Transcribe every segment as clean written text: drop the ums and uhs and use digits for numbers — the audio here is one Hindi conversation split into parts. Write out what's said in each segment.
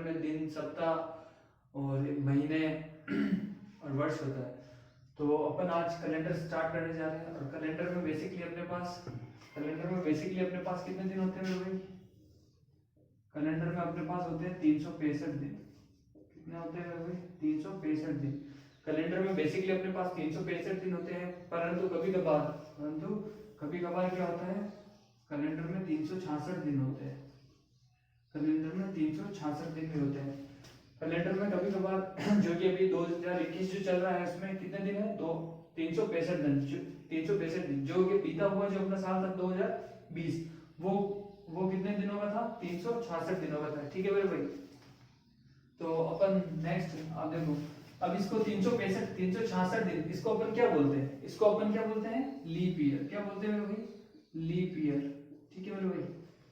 में दिन, सप्ताह और महीने और वर्ष होता है। तो अपन आज कैलेंडर स्टार्ट करने जा रहे हैं। और कैलेंडर में बेसिकली अपने पास कितने दिन होते हैं मेरे भाई? कैलेंडर में अपने पास होते हैं 365 दिन। कितने होते हैं मेरे भाई? 365 दिन। कैलेंडर में बेसिकली अपने पास 365 दिन होते हैं, परंतु कभी कभार क्या होता है, कैलेंडर में 366 दिन होते हैं। कैलेंडर में 366 दिन भी होते हैं। कैलेंडर में कभी कभार जो कि अभी 2021 जो चल रहा है उसमें कितने दिन है? 365 दिन। 365 दिन जो कि बीता हुआ जो अपना साल था 2020, वो कितने दिनों का था? 366 दिनों का था। ठीक है मेरे भाई। तो अपन नेक्स्ट आप देखो, अब इसको 366 दिन, इसको अपन क्या बोलते हैं? इसको अपन क्या बोलते हैं? Leap year. क्या बोलते हैं मेरे भाई? Leap year. ठीक है मेरे भाई,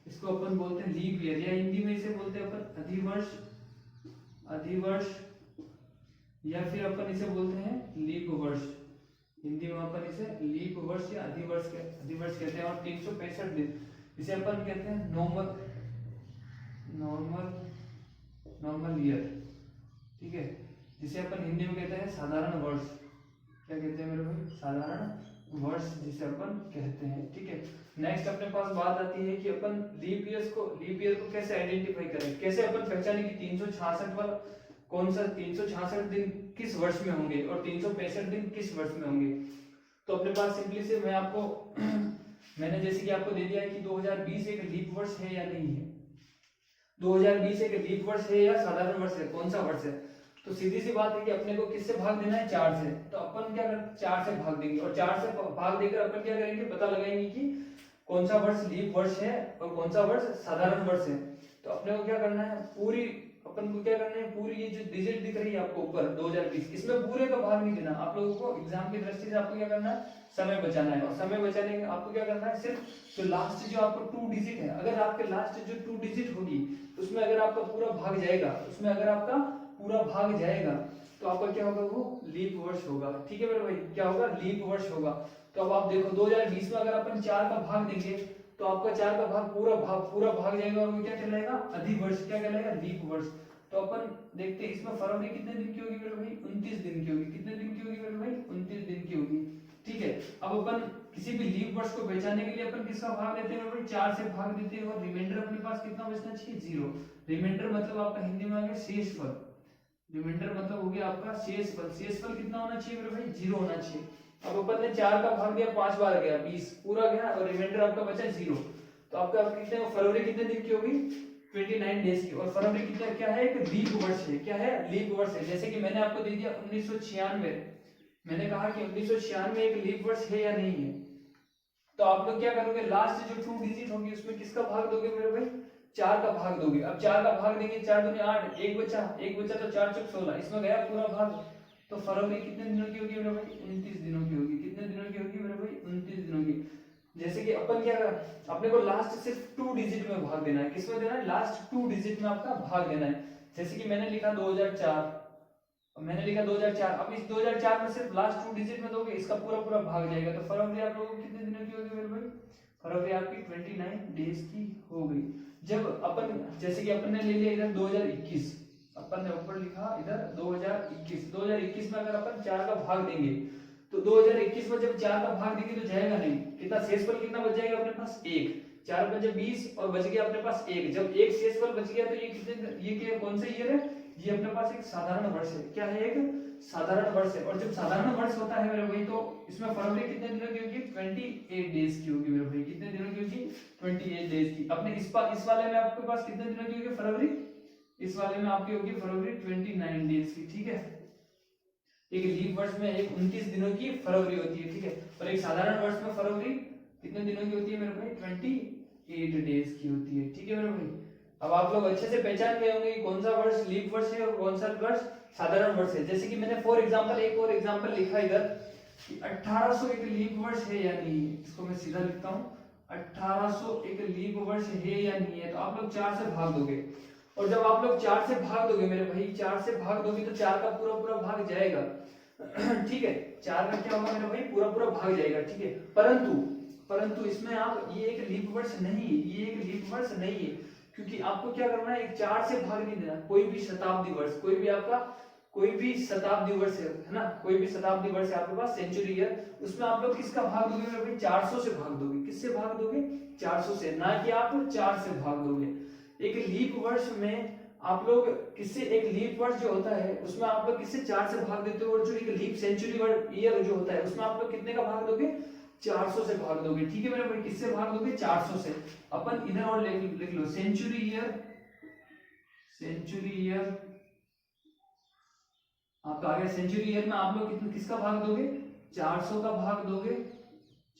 इसको अपन बोलते हैं लीप ईयर, या हिंदी में इसे बोलते हैं अपन अधिवर्ष, या फिर अपन इसे बोलते हैं लीप वर्ष। हिंदी में अपन इसे लीप वर्ष या अधिवर्ष कहते हैं। और 365 दिन इसे अपन कहते हैं नॉर्मल ईयर। ठीक है, जिसे अपन हिंदी में कहते हैं साधारण वर्ष। क्या कहते हैं मेरे भाई? साधारण वर्ष जिसे अपन कहते हैं। ठीक है, नेक्स्ट अपने पास बात आती है कि अपन लीप ईयर को कैसे आइडेंटिफाई करें, कैसे अपन पहचाने कि 366 वाला कौन सा 366 दिन किस वर्ष में होंगे और 365 दिन किस वर्ष में होंगे। तो अपने पास सिंपली से मैं आपको मैंने जैसे कि आपको दे दिया है कि 2020 एक लीप वर्ष है या नहीं है। 2020 एक लीप वर्ष है या साधारण वर्ष है, कौन सा वर्ष है? तो सीधी सी बात है कि अपने को किससे भाग देना है? 4 से। तो अपन क्या करें? 4 से भाग देंगे, और 4 से भाग देकर अपन क्या करेंगे? पता लगाएंगे कि कौन सा वर्ष लीप वर्ष है और कौन सा वर्ष साधारण वर्ष है। तो अपने को क्या करना है? पूरी ये जो डिजिट दिख रही है आपको ऊपर 2020, इसमें पूरे का भाग नहीं देना। आप लोगों को एग्जाम की दृष्टि से आपको क्या करना है? समय बचाना है। और समय बचाने का आपको क्या करना है? सिर्फ जो लास्ट जो आपको 2 डिजिट है, अगर आपके लास्ट जो 2 डिजिट होगी उसमें अगर आपका पूरा भाग जाएगा, तो आपका क्या होगा? वो लीप वर्ष होगा। ठीक है मेरे भाई, क्या होगा? लीप वर्ष होगा। तो अब आप देखो 2020 में अगर अपन 4 का भाग देंगे तो आपका 4 का भाग पूरा भाग जाएगा, और वो क्या कहलाएगा? अधिवर्ष। क्या कहलाएगा? लीप वर्ष। तो अपन देखते हैं इसमें फरवरी कितने दिन की होगी मेरे भाई? 29 दिन की होगी। कितने दिन की होगी मेरे भाई? 29 दिन की होगी। ठीक है, अब अपन किसी भी लीप वर्ष को बचाने के लिए अपन किसका भाग देते हैं मेरे भाई? 4 से भाग देते हैं, और रिमाइंडर अपने पास कितना बचना चाहिए? 0। रिमाइंडर मतलब आपका हिंदी में आ गया शेषफल। रिमाइंडर मतलब हो गया आपका शेषफल। शेषफल कितना होना चाहिए मेरे भाई? 0 होना चाहिए। अब अपन ने 4 का भाग दिया, 5 बार गया, 20 पूरा गया, और रिमाइंडर आपका बचा 0। तो आपका कितने फरवरी कितने दिन की होगी? 29 डेज की। और फरवरी कितना क्या है? एक लीप वर्ष है। क्या है? लीप वर्ष है। जैसे कि मैंने आपको दे दिया 1996, मैंने कहा कि 1996 एक लीप वर्ष है या नहीं है। तो आप लोग क्या करोगे? लास्ट जो 2 डिजिट होगी उसमें किसका भाग दोगे मेरे भाई? 4 का भाग दोगे। अब 4 का भाग देंगे, 4 दूनी 8, एक बचा तो 4 चौक 16, इसमें गया पूरा भाग। तो फरवरी कितने दिनों की होगी मेरे भाई? 29 दिनों की होगी। कितने दिनों की होगी मेरे भाई? 29 दिनों की। जैसे कि अपन क्या कर, अपने को लास्ट सिर्फ 2 डिजिट में भाग देना है। किसमें देना है? लास्ट 2 डिजिट में आपका भाग देना है। जैसे कि मैंने लिखा 2004, अब इस 2004 में सिर्फ लास्ट 2 डिजिट में दोगे, इसका पूरा भाग जाएगा। तो फरवरी आप लोगों को कितने दिनों की होगी मेरे भाई? फरवरी आपकी 29 डेज की हो गई। जब अपन जैसे कि अपन ने ले लिया इधर 2021, अपन ने ऊपर लिखा इधर 2021 में अगर अपन 4 का भाग देंगे तो 2021 में जब 4 का भाग देंगे तो जाएगा नहीं। कितना शेषफल कितना बच जाएगा अपने पास? 1। 4 पंजे 20 और बच गया अपने पास 1। जब 1 शेषफल बच गया तो ये कितने, ये क्या कौन सा ईयर है? ये अपने पास एक साधारण वर्ष है। क्या है? एक साधारण वर्ष है। और जब साधारण वर्ष होता है मेरे भाई तो इसमें फरवरी कितने दिनों की होगी? 28 डेज की होगी मेरे भाई। कितने दिनों की होगी? 28 डेज की। अपने इस वाले में आपके पास कितने दिनों की होगी फरवरी? इस वाले में आपकी होगी फरवरी 29 डेज की। ठीक है, एक लीप वर्ष में एक 29 दिनों की फरवरी होती है। ठीक है, और एक साधारण वर्ष में फरवरी कितने दिनों की होती है मेरे भाई? 28 डेज की होती है। ठीक है मेरे भाई, अब आप लोग अच्छे से पहचान गए होंगे कि कौन सा वर्ष लीप वर्ष है और कौन सा वर्ष साधारण वर्ष है। जैसे कि मैंने फॉर एग्जांपल एक और एग्जांपल लिखा इधर कि 1800 एक लीप वर्ष है या नहीं है। इसको मैं सीधा लिखता हूँ, 1800 एक लीप वर्ष है या नहीं है। तो आप लोग 4 से भाग दोगे, और जब आप लोग 4 से भाग दोगे मेरे भाई, 4 से भाग दोगे तो 4 का पूरा भाग जाएगा। ठीक है, 4 का क्या होगा मेरे भाई? पूरा भाग जाएगा। ठीक है, परंतु इसमें आप ये एक लीप वर्ष नहीं है, क्योंकि आपको क्या करना है, एक 4 से भाग नहीं देना। कोई भी शताब्दी वर्ष, कोई भी आपका कोई भी शताब्दी वर्ष है ना, कोई भी शताब्दी वर्ष है आपके पास सेंचुरी ईयर, उसमें आप लोग किसका भाग दोगे मेरे भाई, 400 से भाग दोगे। किससे भाग दोगे, 400 से, ना कि आप 4 से भाग दोगे। एक लीप वर्ष में आप लोग किससे, एक लीप वर्ष जो होता है उसमें आप लोग किससे 4 से भाग देते हो, और जो एक लीप सेंचुरी ईयर जो होता है उसमें आप लोग कितने का भाग दोगे, 400 से भाग दोगे। ठीक है मेरे भाई, किससे भाग दोगे, 400 से। अपन इधर और लिख लो सेंचुरी ईयर, सेंचुरी ईयर आपका आ गया। सेंचुरी ईयर में आप लोग किसका भाग दोगे, 400 का भाग दोगे,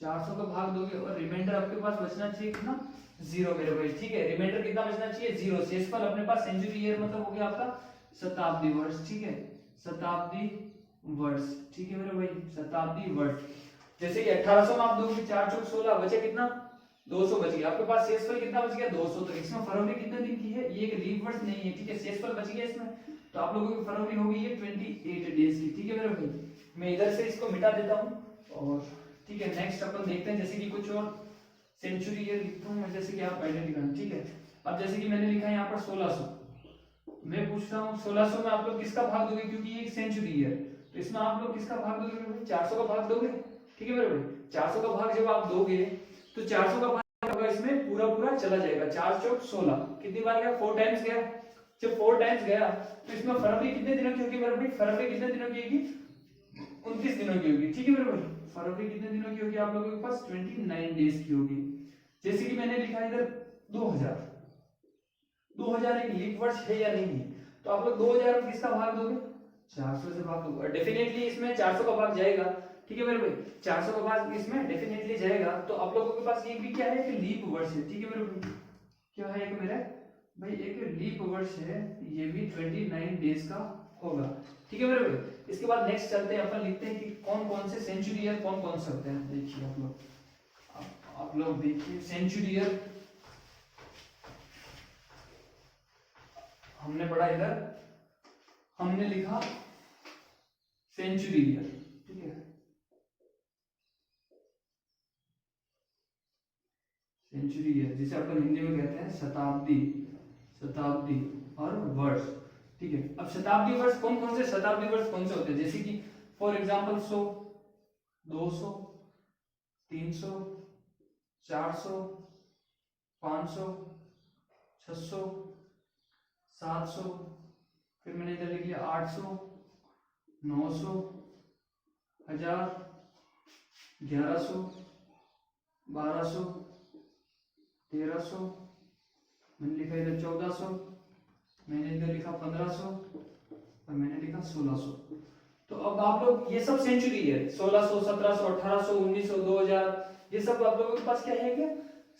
400 का भाग दोगे, और रिमाइंडर आपके पास बचना चाहिए कितना, 0 मेरे भाई। ठीक है, रिमाइंडर कितना बचना चाहिए, 0। शेषफल अपने पास सेंचुरी ईयर मतलब हो गया आपका शताब्दी वर्ष। ठीक है, शताब्दी वर्ष। ठीक है मेरे भाई, शताब्दी वर्ष। जैसे कि 1800 में आप दोगे 4 चौक 16, बचे कितना, 200 बच गया आपके पास। शेषफल कितना बच गया, 200। तो इसमें फरवरी कितने दिन की है, ये एक लीप वर्ष नहीं है। ठीक है, शेषफल बच गया इसमें, तो आप लोगों की फरवरी होगी ये 28 डेज की। ठीक है मेरे भाई, मैं इधर से इसको मिटा देता हूँ। और ठीक है, नेक्स्ट अपन देखते हैं, जैसे कि कुछ और सेंचुरी ईयर लिखता हूँ मैं, जैसे कि आप आइडेंटिटी करना। ठीक है, अब जैसे कि मैंने लिखा है यहाँ पर 1600, मैं पूछता हूँ 1600 में आप लोग किसका भाग दोगे, क्योंकि ये एक सेंचुरी ईयर, तो इसमें आप लोग किसका भाग दोगे मेरे भाई, 400 का भाग दोगे। ठीक है मेरे भाई, 400 का भाग जब आप दोगे तो 400 का भाग होगा इसमें पूरा पूरा चला जाएगा। 4 चौक 16 कितनी बार गया, 4 टाइम्स गया। जब 4 टाइम्स गया तो इसमें फरवरी कितने दिनों की होगी मेरे भाई, फरवरी कितने दिनों की होगी, 29 दिनों की होगी। ठीक है मेरे भाई, फरवरी कितने दिनों की होगी आप लोगों के पास, 29 डेज की होगी। जैसे कि मैंने लिखा इधर 2000, 2000 एक लीप वर्ष है या नहीं है, तो आप लोग 2000 में किसका भाग दोगे, 400 से भाग दोगे। डेफिनेटली इसमें 400 का भाग जाएगा। ठीक है मेरे भाई, 400 का भाग इसमें डेफिनेटली जाएगा। तो आप लोगों के पास ये भी क्या है, कि लीप वर्ष है। ठीक है मेरे भाई, क्या है एक मेरा भाई, एक लीप वर्ष है, ये भी 29 डेज का होगा। ठीक है मेरे भाई, इसके बाद नेक्स्ट चलते हैं, अपन लिखते हैं कि कौन कौन से सेंचुरी ईयर कौन कौन से होते हैं। देखिए आप लोग देखिए सेंचुरी ईयर हमने पढ़ा इधर, हमने लिखा सेंचुरी ईयर। ठीक है, सेंचुरी ईयर जिसे अपन हिंदी में कहते हैं शताब्दी, शताब्दी और वर्ष। ठीक है, अब शताब्दी वर्ष कौन कौन से, शताब्दी वर्ष कौन से होते हैं, जैसे कि फॉर एग्जांपल 100, 200, 300, 400, 500, 600, 700, फिर मैंने इधर लिख लिया 800, 900, 1000, 1100, 1200, 1300, मैंने लिखा इधर 1400, मैंने इधर लिखा 1500 और मैंने लिखा 1600। तो अब आप लोग ये सब सेंचुरी है, 1600, 1700, 1800, 1900, 2000, ये सब आप लोगों के पास क्या है, क्या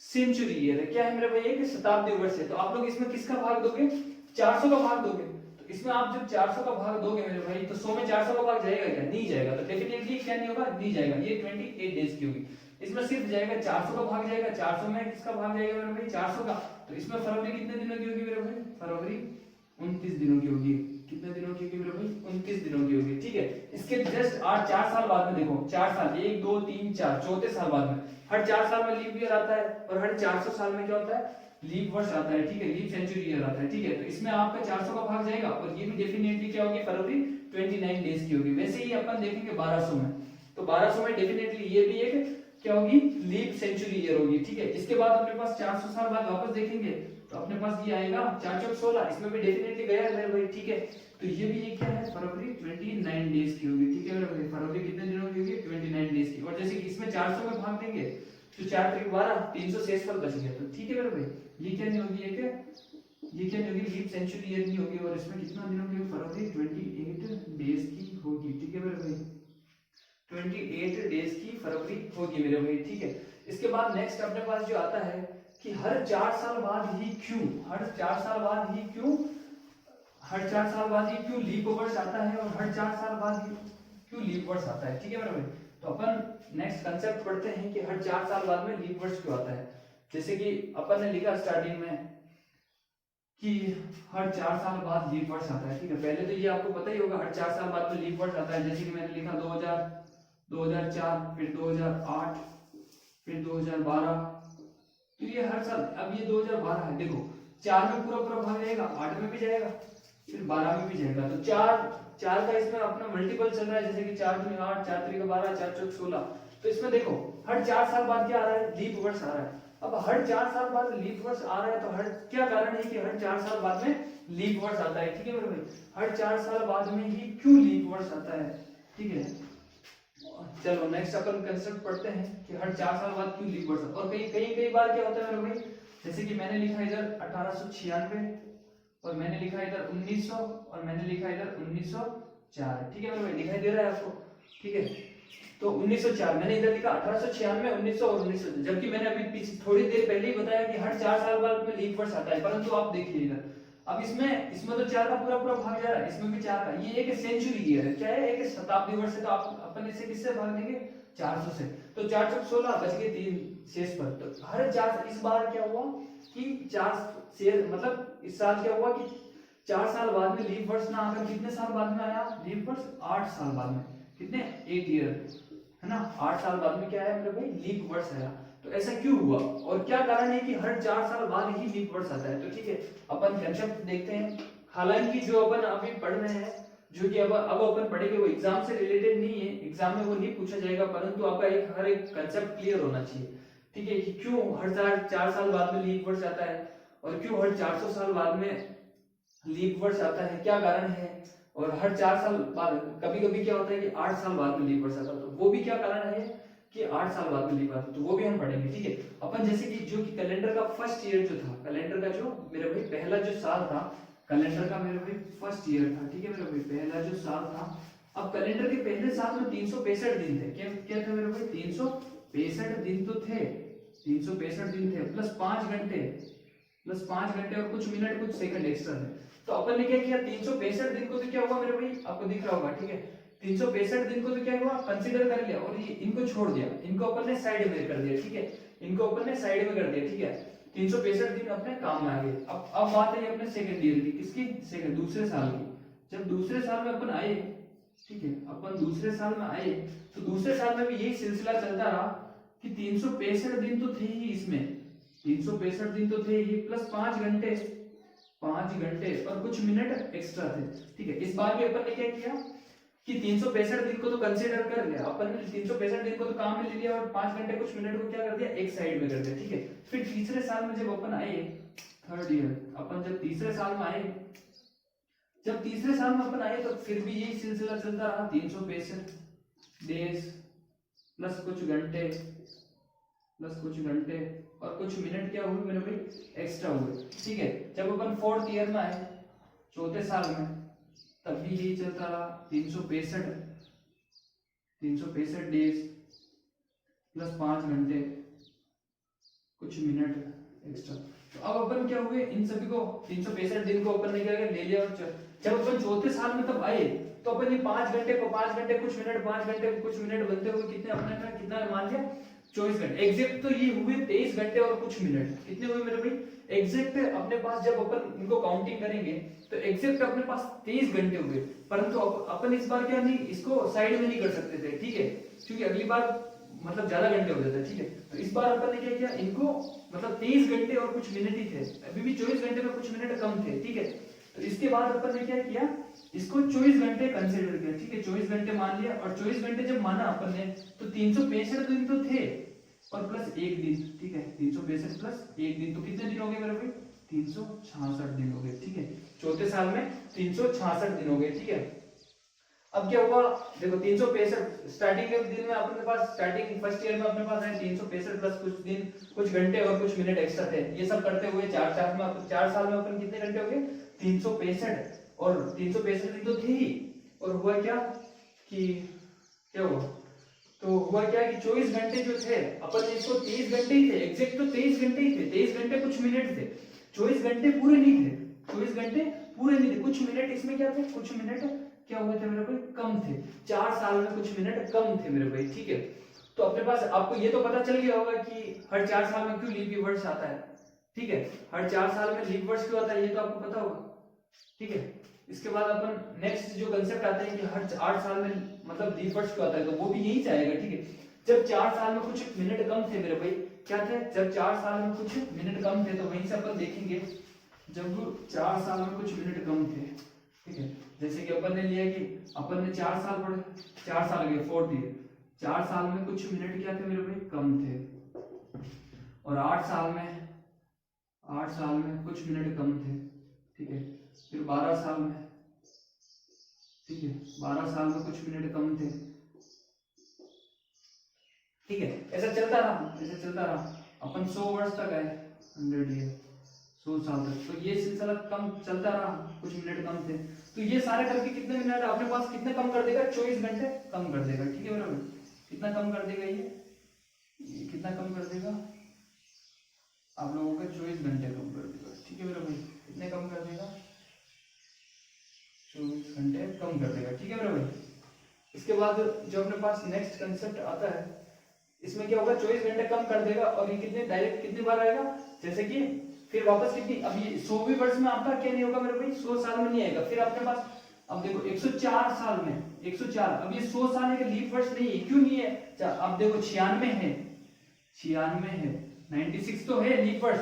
सेंचुरी ईयर है। क्या है मेरे भाई, एक शताब्दी वर्ष है। तो आप लोग इसमें किसका भाग दोगे, 400 का भाग दोगे। तो इसमें आप जब 400 का भाग दोगे मेरे भाई, तो 100 में 400 का भाग जाएगा क्या, नहीं जाएगा। तो डेफिनेटली क्या नहीं होगा, नहीं जाएगा। ये 28 डेज की होगी, इसमें सिर्फ जाएगा 400 का भाग जाएगा। 400 में किसका भाग जाएगा मेरे भाई, 400 का। तो इसमें फरवरी कितने दिनों की होगी मेरे भाई, फरवरी 29 दिनों की होगी। कितने दिनों की होगी मेरे भाई, 29 दिनों की होगी। ठीक है, इसके जस्ट 4 साल बाद में देखो, 4 साल, 1 2 3 4 चौथे साल बाद में, हर 4 साल में लीप ईयर आता है, और हर 400 साल में क्या होता है, लीप वर्ष आता है। ठीक है, लीप सेंचुरी ईयर आता है। ठीक है, तो इसमें आपका 400 का भाग जाएगा, और ये भी डेफिनेटली क्या होगी, फरवरी 29 डेज की होगी। वैसे ही अपन देखेंगे 1200 में, तो 1200 में डेफिनेटली ये भी एक क्या होगी, लीप सेंचुरी ईयर होगी। ठीक है, इसके बाद अपने पास 400 साल बाद वापस देखेंगे तो अपने पास ये आएगा 4 चौक 16, इसमें भी डेफिनेटली गया है मेरे भाई। ठीक है, तो ये भी ये क्या है, फरवरी 29 डेज की होगी। ठीक है मेरे भाई, फरवरी कितने दिनों की होगी, 29 डेज की। और जैसे कि इसमें 400 में भाग देंगे तो 4 3 12, 300 शेषफल बच गया। तो ठीक है मेरे भाई, ये क्या नहीं होगी, ये क्या नहीं होगी, लीप सेंचुरी ईयर नहीं होगी। और इसमें कितना दिनों की, फरवरी 28 डेज की होगी। ठीक है मेरे भाई, 28 डेज की फरवरी होगी मेरे भाई। ठीक है, इसके बाद नेक्स्ट अपने पास जो आता है कि हर 4 साल बाद ही क्यों, हर 4 साल बाद ही क्यों, हर 4 साल बाद ही क्यों लीप वर्ष आता है, और हर 4 साल बाद ही क्यों लीप वर्ष आता है। ठीक है मेरे भाई, तो अपन नेक्स्ट कंसेप्ट पढ़ते हैं कि हर 4 साल बाद में लीप वर्ष क्यों आता है। जैसे कि अपन ने लिखा स्टार्टिंग में कि हर 4 साल बाद लीप वर्ष आता है। ठीक है, पहले तो ये आपको पता ही होगा, हर 4 साल बाद में लीप वर्ष आता है। जैसे कि मैंने लिखा 2000, 2004, फिर 2008, फिर 2012, तो ये हर साल। अब ये 2012 है, देखो 4 में पूरा पूरा भाग जाएगा, 8 में भी जाएगा, फिर 12 में भी जाएगा। तो 4 का इसमें अपना मल्टीपल चल रहा है, जैसे कि 4 दूनी 8, 4 3 12, 4 चौक 16। तो इसमें देखो हर 4 साल बाद क्या आ रहा है, लीप वर्ष आ रहा है। अब हर 4 साल बाद लीप वर्ष आ रहा है तो हर क्या कारण है कि हर 4 साल बाद में लीप वर्ष आता है, ठीक है मेरे भाई, हर 4 साल बाद में ही क्यों लीप वर्ष आता है, ठीक है। चलो नेक्स्ट अपन कंसेप्ट पढ़ते हैं कि हर 4 साल बाद क्यों लीप वर्ष। और कई बार क्या होता है मेरे भाई, जैसे कि मैंने लिखा इधर 1896 और मैंने लिखा इधर 1900 और मैंने लिखा इधर 1904, ठीक है मेरे भाई, दिखाई दे रहा है आपको, ठीक है। तो 1904 मैंने इधर लिखा, 1896, 1900 और 1900, जबकि मैंने अभी पीछे थोड़ी देर पहले ही बताया कि हर 4 साल बाद में लीप वर्ष आता है। परंतु आप देखिए इधर, अब इसमें तो 4 का पूरा पूरा भाग जा रहा है, इसमें भी 4 का, ये एक सेंचुरी ईयर है, क्या है, एक शताब्दी वर्ष है। तो आप अपन इसे किससे भाग देंगे, 400 से। तो 4 चौक 16 बच गए 3 शेष पर। तो हर 4, इस बार क्या हुआ कि 4 शेष, मतलब इस साल क्या हुआ कि 4 साल बाद में लीप वर्ष ना आकर कितने साल बाद में आया लीप वर्ष, 8 साल बाद में, कितने, 8 ईयर, है ना, 8 साल बाद में क्या आया मेरे भाई, लीप वर्ष आया। तो ऐसा क्यों हुआ और क्या कारण है कि हर 4 साल बाद ही लीप वर्ष आता है। तो ठीक है, अपन कंसेप्ट देखते हैं। हालांकि जो अपन अभी पढ़ रहे हैं, जो कि अब अपन पढ़ेंगे, वो एग्जाम से रिलेटेड नहीं है, एग्जाम में वो नहीं पूछा जाएगा, परंतु आपका हर एक कंसेप्ट क्लियर होना चाहिए, ठीक है, कि क्यों हर 4 साल बाद में लीप वर्ष आता है और क्यों हर 400 साल बाद में लीप वर्ष आता है, क्या कारण है। और हर 4 साल बाद कभी कभी क्या होता है कि 8 साल बाद में लीप वर्ष आता है, तो वो भी क्या कारण है कि 8 साल बाद में लीप आता है, तो वो भी हम पढ़ेंगे, ठीक है। अपन जैसे कि जो कि कैलेंडर का फर्स्ट ईयर जो था, कैलेंडर का जो मेरे भाई पहला जो साल था कैलेंडर का, मेरे भाई फर्स्ट ईयर था, ठीक है मेरे भाई, पहला जो साल था। अब कैलेंडर के पहले साल में 365 दिन थे, क्या थे मेरे भाई, 365 दिन तो थे, 365 दिन थे, प्लस 5 घंटे, और कुछ मिनट कुछ सेकंड एक्स्ट्रा थे। तो अपन ने क्या किया, 365 दिन को तो क्या हुआ मेरे भाई, आपको दिख रहा होगा, ठीक है, 365 दिन को तो क्या हुआ, कंसीडर कर लिया और ये इनको छोड़ दिया, इनको अपन ने साइड में कर दिया, ठीक है, इनको अपन ने साइड में कर दिया, ठीक है। 365 दिन अपने काम में आ गए। अब बात है अपने सेकंड ईयर की, किसकी, सेकंड दूसरे साल की। जब दूसरे साल में अपन आए, ठीक है, अपन दूसरे साल में आए तो दूसरे साल में भी यही सिलसिला चलता रहा कि 365 दिन तो थे ही, इसमें 365 दिन तो थे ही, प्लस 5 घंटे और कुछ मिनट एक्स्ट्रा थे, ठीक है। इस बार भी अपन ने क्या किया कि 365 दिन को तो कंसीडर कर लिया अपन ने, 365 दिन को तो काम में ले लिया और 5 घंटे कुछ मिनट को क्या कर दिया, एक साइड में कर दिया, ठीक है। फिर तीसरे साल में जब अपन आए, थर्ड ईयर, अपन जब तीसरे साल में आए, तो फिर भी यही सिलसिला चलता रहा, 365 डेज प्लस कुछ घंटे और कुछ मिनट क्या हुए मेरे भाई, एक्स्ट्रा हुए, ठीक है। जब अपन फोर्थ ईयर में आए, चौथे साल में, तब भी यही चलता रहा, 365 डेज प्लस 5 घंटे कुछ मिनट एक्स्ट्रा। तो अब अपन क्या हुए, इन सभी को 365 दिन को अपन ने क्या ले लिया, और जब अपन चौथे साल में तब आए तो अपन ये 5 घंटे को 5 घंटे कुछ मिनट, 5 घंटे कुछ मिनट बनते हुए कितने अपने में कितना मान लिया, 24 घंटे। एग्जैक्ट तो ये हुए 23 घंटे और कुछ मिनट, कितने हुए मेरे भाई, एग्जैक्ट अपने पास जब अपन इनको काउंटिंग करेंगे तो एग्जैक्ट अपने पास 23 घंटे हुए। परंतु अपन इस बार क्या नहीं, इसको साइड में नहीं कर सकते थे, ठीक है, क्योंकि अगली बार मतलब ज्यादा घंटे हो जाते, ठीक है। तो इस बार अपन ने क्या किया, इनको मतलब 23 घंटे और कुछ मिनट ही थे, अभी भी 24 घंटे में कुछ मिनट कम थे, ठीक है। तो इसके बाद अपन ने क्या किया, इसको 24 घंटे कंसीडर किया, ठीक है, 24 घंटे मान लिया। और 24 घंटे जब माना अपन ने तो 365 दिन तो थे और प्लस 1 दिन, ठीक है, 365 प्लस 1 दिन, तो कितने दिन हो गए मेरे भाई, 366 दिन हो गए, ठीक है। चौथे साल में 366 दिन हो गए, ठीक है। अब क्या हुआ, देखो 365 स्टार्टिंग के दिन में अपने पास, स्टार्टिंग फर्स्ट ईयर में अपने पास है 365 प्लस कुछ दिन कुछ घंटे और कुछ मिनट एक्स्ट्रा थे। ये सब करते हुए 4 साल में अपन कितने घंटे हो गए, 365, और 365 दिन तो थे ही। और हुआ क्या कि क्या हुआ, तो हुआ क्या कि 24 घंटे जो थे अपन ने इसको 23 घंटे ही थे, एग्जैक्ट तो 23 घंटे ही थे, 23 घंटे कुछ मिनट थे, 24 घंटे पूरे नहीं थे, 24 घंटे पूरे नहीं थे, कुछ मिनट इसमें क्या थे, कुछ मिनट क्या हुए थे मेरे भाई, कम थे। 4 साल में कुछ मिनट कम थे मेरे भाई, ठीक है। तो अपने पास आपको ये तो पता चल गया होगा कि हर 4 साल में क्यों लीप वर्ष आता है, ठीक है, हर 4 साल में लीप वर्ष क्यों आता है ये तो आपको पता होगा, ठीक है। इसके बाद अपन नेक्स्ट जो कंसेप्ट आते हैं कि हर 8 साल में मतलब लीप वर्ष क्यों आता है, तो वो भी यही चाहेगा, ठीक है। जब 4 साल में कुछ मिनट कम थे मेरे भाई, क्या थे, जब 4 साल में कुछ मिनट कम थे, तो वहीं से अपन देखेंगे जब 4 साल में कुछ मिनट कम थे, ठीक है, जैसे कि अपन ने लिया कि अपन ने 4 साल पढ़े, 4 साल गए 4 ईयर, 4 साल में कुछ मिनट क्या थे मेरे भाई, कम थे, और 8 साल में कुछ मिनट कम थे, ठीक है, फिर 12 साल में, ठीक है, 12 साल में कुछ मिनट कम थे, ठीक है, ऐसा चलता रहा, अपन 100 वर्ष तक आए, 100 ईयर, 100 साल तक, तो ये सिलसिला कम चलता रहा, कुछ मिनट कम थे, तो ये सारे करके कितने मिनट अपने पास कितने कम कर देगा, 24 घंटे कम कर देगा, ठीक है मेरा भाई, कितना कम कर देगा ये कितना कम कर देगा आप लोगों का, 24 घंटे कम कर देगा, ठीक है मेरा भाई, कितने कम कर देगा, 24 घंटे कम कर देगा, ठीक है मेरा भाई। इसके बाद जो अपने पास नेक्स्ट कंसेप्ट आता है, इसमें क्या होगा, 24 घंटे कम कर देगा, और ये कितने डायरेक्ट कितनी बार आएगा, जैसे कि फिर वापस कितनी, अब ये 100वें वर्ष में आपका क्या नहीं होगा मेरे भाई, 100 साल में नहीं आएगा, फिर आपके पास अब देखो 104 साल में 104, अब ये 100 साल है, लीप वर्ष नहीं है, क्यों नहीं है, अब देखो 96 है, 96 तो है लीप वर्ष,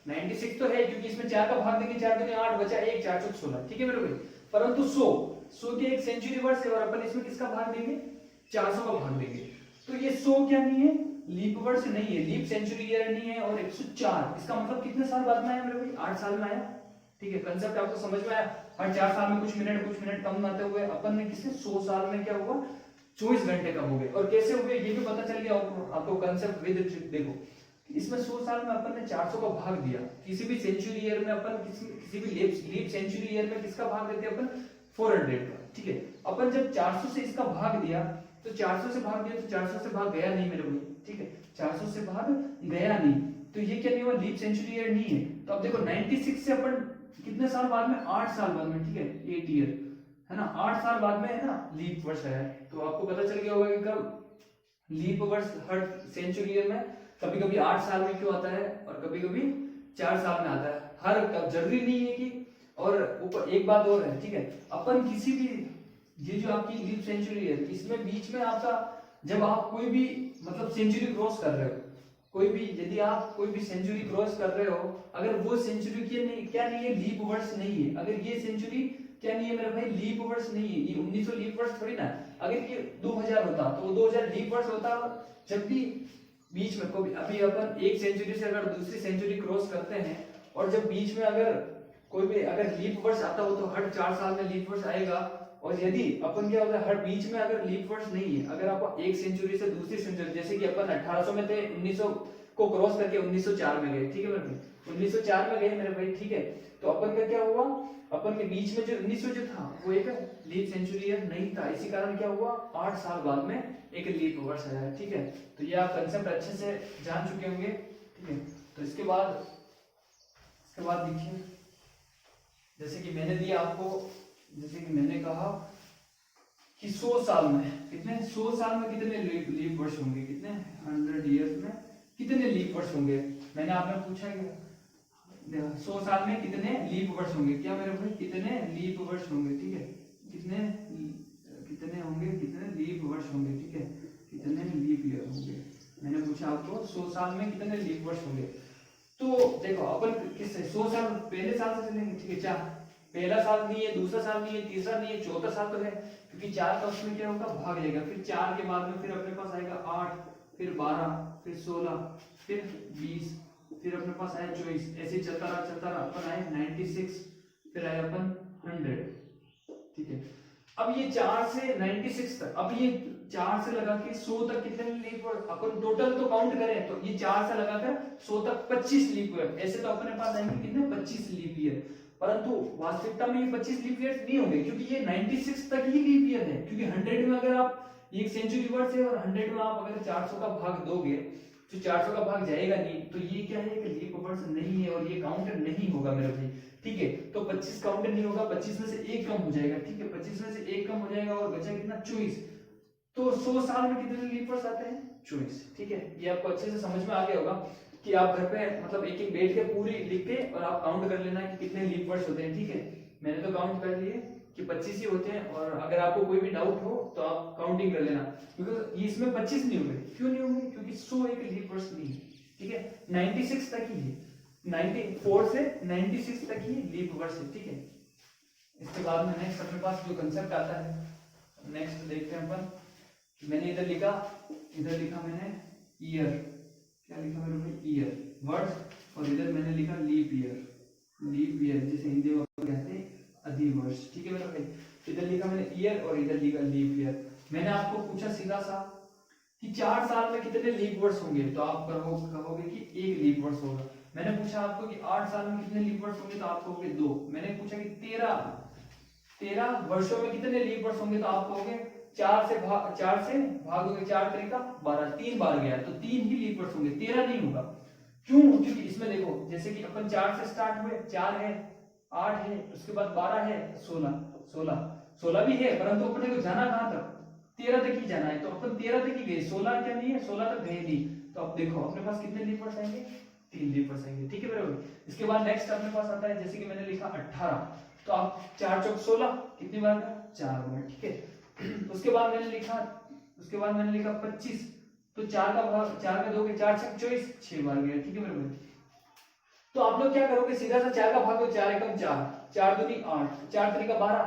96 तो है, क्योंकि इसमें 4 का भाग देंगे, 4 दूनी 8 बचा 1, 4 चौक 16, ठीक है मेरे भाई, परंतु 100 के एक सेंचुरी वर्ष है, और अपन इसमें किसका भाग देंगे, 400 का भाग देंगे, तो ये 100 क्या नहीं है, लीप वर्ष नहीं है, लीप सेंचुरी ईयर नहीं है, और 104 इसका मतलब कितने साल बाद में आया मेरे भाई, 8 साल में आया, ठीक है, कंसेप्ट आपको समझ में आया, हर 4 साल में कुछ मिनट कम आते हुए अपन ने किससे 100 साल में क्या हुआ, 24 घंटे कम हो गए, और कैसे हुए ये भी पता चल गया आपको कंसेप्ट विद ट्रिक। देखो इसमें 100 साल में अपन ने 400 का भाग दिया, किसी भी सेंचुरी ईयर में अपन किसी भी लीप सेंचुरी ईयर में किसका भाग देते हैं अपन, 400 का, ठीक है, अपन जब 400 से इसका भाग दिया, तो 400 से भाग दिया, तो 400 से भाग गया नहीं मेरे भाई, ठीक है, 400 से भाग गया नहीं, तो ये क्या नहीं हुआ, लीप सेंचुरी ईयर नहीं है, तो अब देखो 96 से अपन कितने साल बाद में, 8 साल बाद में, ठीक है, 8 ईयर है ना, 8 साल बाद में है ना लीप वर्ष आया, तो आपको पता चल गया होगा कि कब लीप वर्ष हर सेंचुरी ईयर में कभी कभी 8 साल में क्यों आता है, और कभी कभी 4 साल में आता है, हर जरूरी नहीं है कि, और ऊपर एक बात और है, ठीक है, अपन किसी भी, ये जो आपकी लीप सेंचुरी है, इसमें बीच में आपका, जब आप कोई भी मतलब सेंचुरी क्रॉस कर रहे हो, कोई भी, यदि आप कोई भी सेंचुरी क्रॉस कर रहे हो, अगर वो सेंचुरी क्या नहीं है, लीप वर्ष नहीं है, अगर ये सेंचुरी क्या नहीं है मेरे भाई, लीप वर्ष नहीं है, ये 1900 लीप वर्ष थोड़ी ना, अगर ये 2000 होता तो वो 2000 लीप वर्ष होता, जब भी बीच में कोई, अभी अपन एक सेंचुरी से अगर दूसरी सेंचुरी क्रॉस करते हैं, और जब बीच में अगर कोई भी अगर लीप वर्ष आता हो, तो हर 4 साल में लीप वर्ष आएगा, और यदि अपन क्या होता है, हर बीच में अगर लीप वर्ष नहीं है, अगर आप एक सेंचुरी से दूसरी सेंचुरी, जैसे कि अपन 1800 में थे, 1900 को क्रॉस करके 1904 में गए, ठीक है मेरे भाई, 1904 में गए मेरे भाई, ठीक है, तो अपन का क्या हुआ, अपन के बीच में जो 1900 जो था वो एक लीप सेंचुरी ईयर नहीं था, इसी कारण क्या हुआ, 8 साल बाद में एक लीप वर्ष आया, ठीक है, तो ये आप कंसेप्ट अच्छे से जान चुके होंगे, ठीक है, तो इसके बाद देखिए, जैसे कि मैंने दिया आपको, जैसे कि मैंने कहा कि 100 साल में कितने, 100 साल में कितने लीप वर्ष होंगे, कितने 100 इयर्स में कितने लीप वर्ष होंगे, मैंने आपने पूछा कि 100 साल में कितने लीप वर्ष होंगे, क्या मेरे भाई, कितने लीप वर्ष होंगे, ठीक है, कितने होंगे, कितने लीप वर्ष होंगे, ठीक है, कितने लीप ईयर होंगे, मैंने पूछा आपको 100 साल में कितने लीप वर्ष होंगे, तो देखो अपन किससे 100 साल पहले साल से चलेंगे, ठीक है, चार, पहला साल नहीं है, दूसरा साल नहीं है, तीसरा नहीं है, चौथा साल तो है, क्योंकि 4 का उसमें क्या होगा, भाग जाएगा, फिर 4 के बाद में फिर अपने पास आएगा 8, फिर 12, फिर 16, फिर 20, फिर अपने पास आया 24, ऐसे चलता रहा, अपन आए 96, फिर आए अपन 100, ठीक है, अब ये 4 से 96 तक, अब ये 4 से लगा के 100 तक कितने लीप, अपन टोटल तो काउंट करें तो ये 4 से लगाकर 100 तक 25 लीप ईयर, ऐसे तो अपने पास आएंगे कितने, 25 लीप ईयर, परंतु वास्तविकता में ये 25 लीप ईयर नहीं होंगे, क्योंकि ये 96 तक ही लीप ईयर है, क्योंकि 100 में अगर आप, ये एक सेंचुरी वर्ष है, और 100 में आप अगर 400 का भाग दोगे, तो 400 का भाग जाएगा नहीं, तो ये क्या है कि लीप वर्ष नहीं है, और ये काउंट नहीं होगा मेरे भाई, ठीक है, तो 25 काउंट नहीं होगा, 25 में से 1 कम हो जाएगा, ठीक है, 25 में से 1 कम हो जाएगा, और बचा कितना, 24, तो 100 साल में कितने लीप वर्ष आते हैं, 24, ठीक है, ये आपको अच्छे से समझ में आ गया होगा, कि आप घर पे मतलब एक एक बैठ के पूरी लिख के, और आप काउंट कर लेना कि कितने लीप वर्ष होते हैं, ठीक है, मैंने तो काउंट कर लिए कि 25 ही होते हैं, और अगर आपको कोई भी डाउट हो तो आप काउंटिंग कर लेना, क्योंकि इसमें 25 नहीं होंगे, क्यों नहीं होंगे, क्योंकि 100 एक लीप वर्ष नहीं है, ठीक है, 96 तक ही है, 94 से 96 तक ही लीप वर्ष है, ठीक है। इसके बाद में नेक्स्ट अपने पास जो कंसेप्ट आता है, नेक्स्ट देखते हैं अपन। मैंने इधर लिखा मैंने ईयर, क्या लिखा मेरे भाई, ईयर वर्ष, और इधर मैंने लिखा लीप ईयर जिसे हिंदी में कहते हैं अधिवर्ष, ठीक है मेरे भाई। इधर लिखा मैंने ईयर और इधर लिखा लीप ईयर। मैंने आपको पूछा सीधा सा कि 4 साल में कितने लीप वर्ष होंगे, तो आप कहोगे कि 1 लीप वर्ष होगा। मैंने पूछा आपको कि 8 साल में कितने लीप वर्ष होंगे, तो आप कहोगे 2। मैंने पूछा कि 13 वर्षों में कितने लीप वर्ष होंगे, तो आप कहोगे 4 से भागोगे 4 तरीका 12, 3 बार गया तो 3 ही लीप वर्ष होंगे, 13 नहीं होगा। क्यों? क्योंकि इसमें देखो जैसे कि अपन 4 से स्टार्ट हुए, 4 है, 8 है, उसके बाद 12 है, 16 भी है, परंतु अपने को जाना कहां तक, 13 तक ही जाना है, तो अपन 13 तक ही गए, 16 क्या नहीं है, 16 तक गए नहीं। तो अब देखो अपने पास कितने लीप वर्ष आएंगे, 3 लीप वर्ष आएंगे, ठीक है बराबर। इसके बाद नेक्स्ट अपने पास आता है, जैसे कि मैंने लिखा 18, तो आप 4 चौक 16 कितनी बार का, 4 बार, ठीक है। उसके बाद मैंने लिखा 25, तो 4 का दोगे 4 छक 24, 6 बार गया, ठीक है मेरे भाई। तो आप लोग क्या करोगे, सीधा सा 4 का भाग दो, 4 एकम 4, 4 दूनी 8, 4 तरीका 12,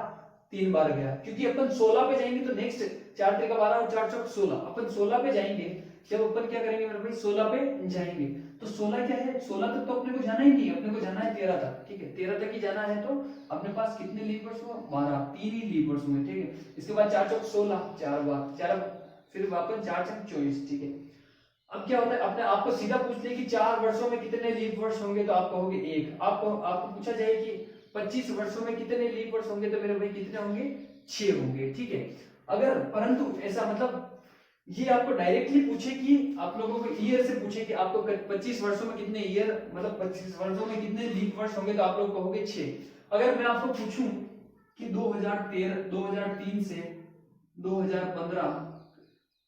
3 बार गया, क्योंकि अपन 16 पे जाएंगे तो नेक्स्ट 4 तरीका 12 और 4 चौक 16, अपन 16 पे जाएंगे। जब अपन क्या करेंगे मेरे भाई, 16 पे जाएंगे तो 16 क्या है, 16 तक तो अपने को जाना ही नहीं, अपने को जाना है 13 तक, ठीक है। 13 तक ही जाना है, तो अपने पास कितने लीप वर्ष हुआ, 12, 3 ही लीप वर्ष हुए, ठीक है। इसके बाद 4 चौक 16, 4 बार, 4 फिर वापस 4 छक 24, ठीक है। अब क्या होता है, अपने आपको सीधा पूछ ले कि 4 वर्षों में कितने लीप वर्ष होंगे, तो आप कहोगे 1। आपको पूछा जाए कि 25 वर्षों में कितने लीप वर्ष होंगे, तो मेरे भाई कितने होंगे, 6 होंगे, ठीक है। अगर परंतु ऐसा मतलब ये आपको डायरेक्टली पूछे कि आप लोगों को ईयर से पूछे कि आपको 25 वर्षों में कितने ईयर, मतलब 25 वर्षों में कितने लीप वर्ष होंगे, तो आप लोग कहोगे 6। अगर मैं आपको पूछूं कि 2003 से 2015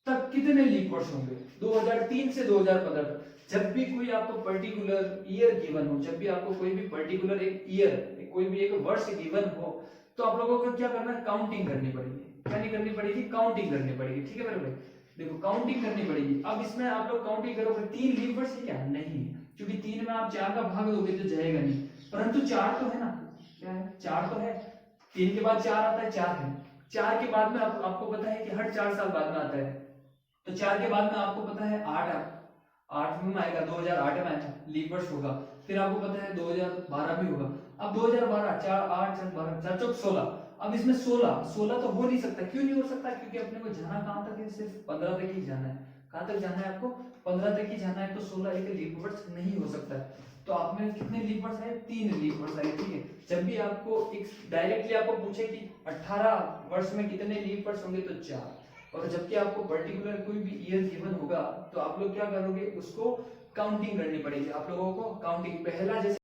तब कितने लीप वर्ष होंगे, 2003 से 2015 तक, जब भी कोई आपको पर्टिकुलर ईयर गिवन हो, जब भी आपको कोई भी पर्टिकुलर एक ईयर, कोई भी एक वर्ष गिवन हो, तो आप लोगों को क्या करना है, काउंटिंग करनी पड़ेगी। क्या नहीं करनी पड़ेगी, काउंटिंग करनी पड़ेगी, ठीक है मेरे भाई। देखो काउंटिंग करनी पड़ेगी। अब इसमें आप लोग काउंटिंग करोगे, 3 लीप वर्ष है क्या, नहीं, क्योंकि 3 में आप 4 का भाग दोगे तो जाएगा नहीं, परंतु 4 तो है ना, क्या है, 4 तो है। 3 के बाद 4 आता है, 4 है। 4 के बाद में आपको पता है कि हर 4 साल बाद में आता है, तो 4 के बाद में आपको पता है 8 में आएगा, 2008 में लीप वर्ष होगा। फिर आपको पता है 2012 भी होगा। अब 2012 4 8 4 12 4 चौक 16, अब इसमें 16 तो हो नहीं सकता। क्यों नहीं हो सकता, क्योंकि अपने को जाना कहां तक है, सिर्फ 15 तक ही जाना है। कहां तक जाना है आपको, 15 तक ही जाना है, तो 16 एक लीप वर्ष नहीं हो सकता है। तो आप में कितने लीप वर्ष है, 3 लीप वर्ष है, ठीक है। जब भी आपको एक डायरेक्टली आपको पूछे कि 18 वर्ष में कितने लीप वर्ष होंगे, तो 4, और जबकि आपको पर्टिकुलर कोई भी ईयर गिवन होगा, तो आप लोग क्या करोगे, उसको काउंटिंग करनी पड़ेगी। आप लोगों को काउंटिंग, पहला जैसे